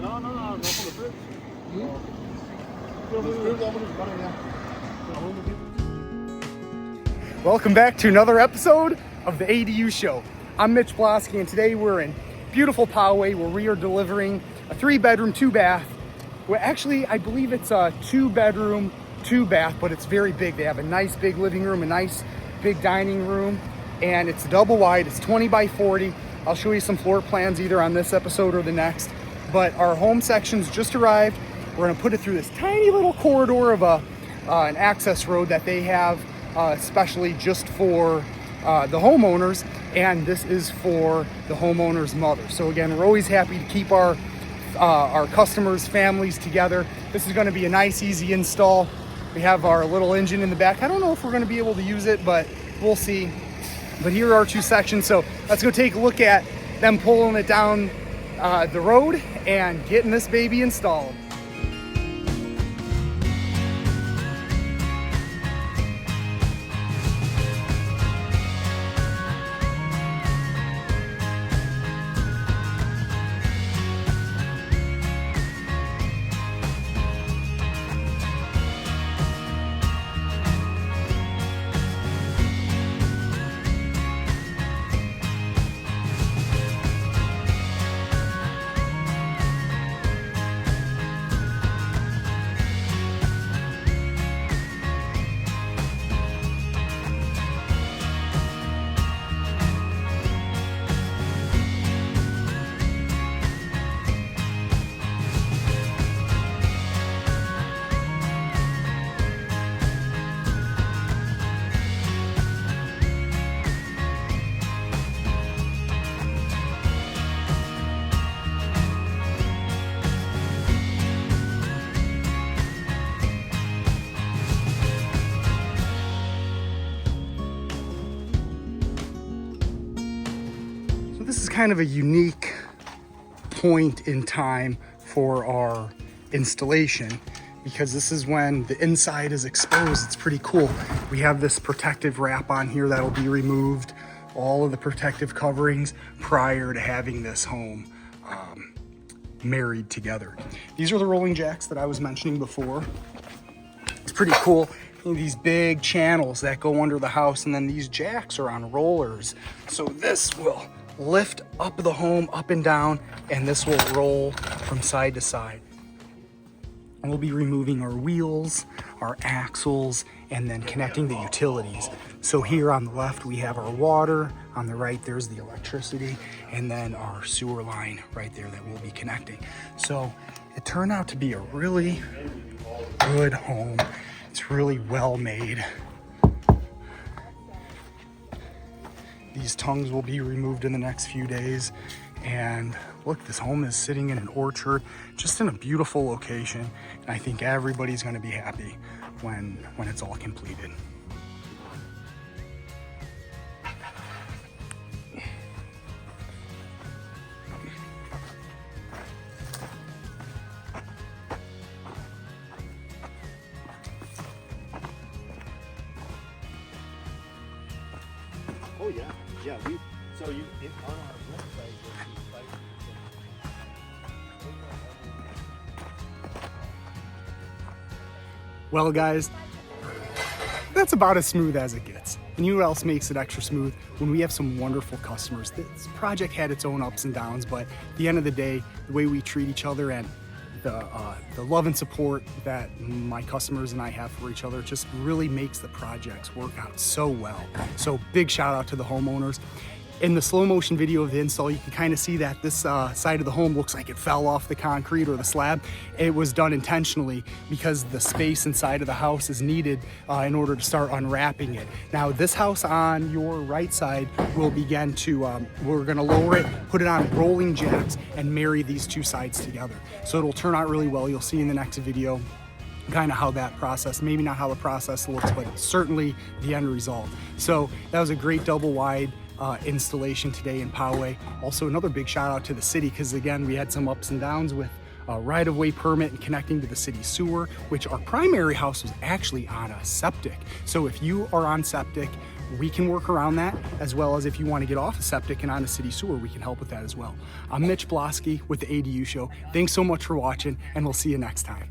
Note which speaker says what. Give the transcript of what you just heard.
Speaker 1: no for the fridge.
Speaker 2: Welcome back to another episode of the ADU Show. I'm Mitch Blosky, and today we're in beautiful Poway where we are delivering a 3-bedroom, 2-bath. Well, actually, I believe it's a 2-bedroom, 2-bath, but it's very big. They have a nice big living room, a nice big dining room, and it's double wide. It's 20 by 40. I'll show you some floor plans either on this episode or the next. But our home section's just arrived. We're gonna put it through this tiny little corridor of an access road that they have especially just for the homeowners, and this is for the homeowner's mother. So again, we're always happy to keep our customers' families together. This is gonna be a nice, easy install. We have our little engine in the back. I don't know if we're gonna be able to use it, but we'll see. But here are our 2 sections. So let's go take a look at them pulling it down the road and getting this baby installed. This is kind of a unique point in time for our installation because this is when the inside is exposed. It's pretty cool. We have this protective wrap on here that'll be removed, all of the protective coverings prior to having this home married together. These are the rolling jacks that I was mentioning before. It's pretty cool. These big channels that go under the house, and then these jacks are on rollers. So this will lift up the home up and down, and this will roll from side to side. And we'll be removing our wheels, our axles, and then connecting the utilities. So here on the left we have our water, on the right there's the electricity, and then our sewer line right there that we'll be connecting. So it turned out to be a really good home. It's really well made. These tongues will be removed in the next few days. And look, this home is sitting in an orchard, just in a beautiful location. And I think everybody's gonna be happy when it's all completed.
Speaker 1: Oh yeah, yeah. So you on our website.
Speaker 2: Well, guys, that's about as smooth as it gets. And you know what else makes it extra smooth? When we have some wonderful customers. This project had its own ups and downs, but at the end of the day, the way we treat each other and the love and support that my customers and I have for each other just really makes the projects work out so well. So big shout out to the homeowners. In the slow motion video of the install, you can kind of see that this side of the home looks like it fell off the concrete or the slab. It was done intentionally because the space inside of the house is needed in order to start unwrapping it. Now this house on your right side will begin to, we're gonna lower it, put it on rolling jacks and marry these 2 sides together. So it'll turn out really well. You'll see in the next video kind of how that process, maybe not how the process looks, but certainly the end result. So that was a great double wide installation today in Poway. Also another big shout out to the city, because again, we had some ups and downs with right-of-way permit and connecting to the city sewer, which our primary house was actually on a septic. So if you are on septic, we can work around that, as well as if you want to get off a septic and on a city sewer, we can help with that as well. I'm Mitch Blosky with the ADU Show. Thanks so much for watching, and we'll see you next time.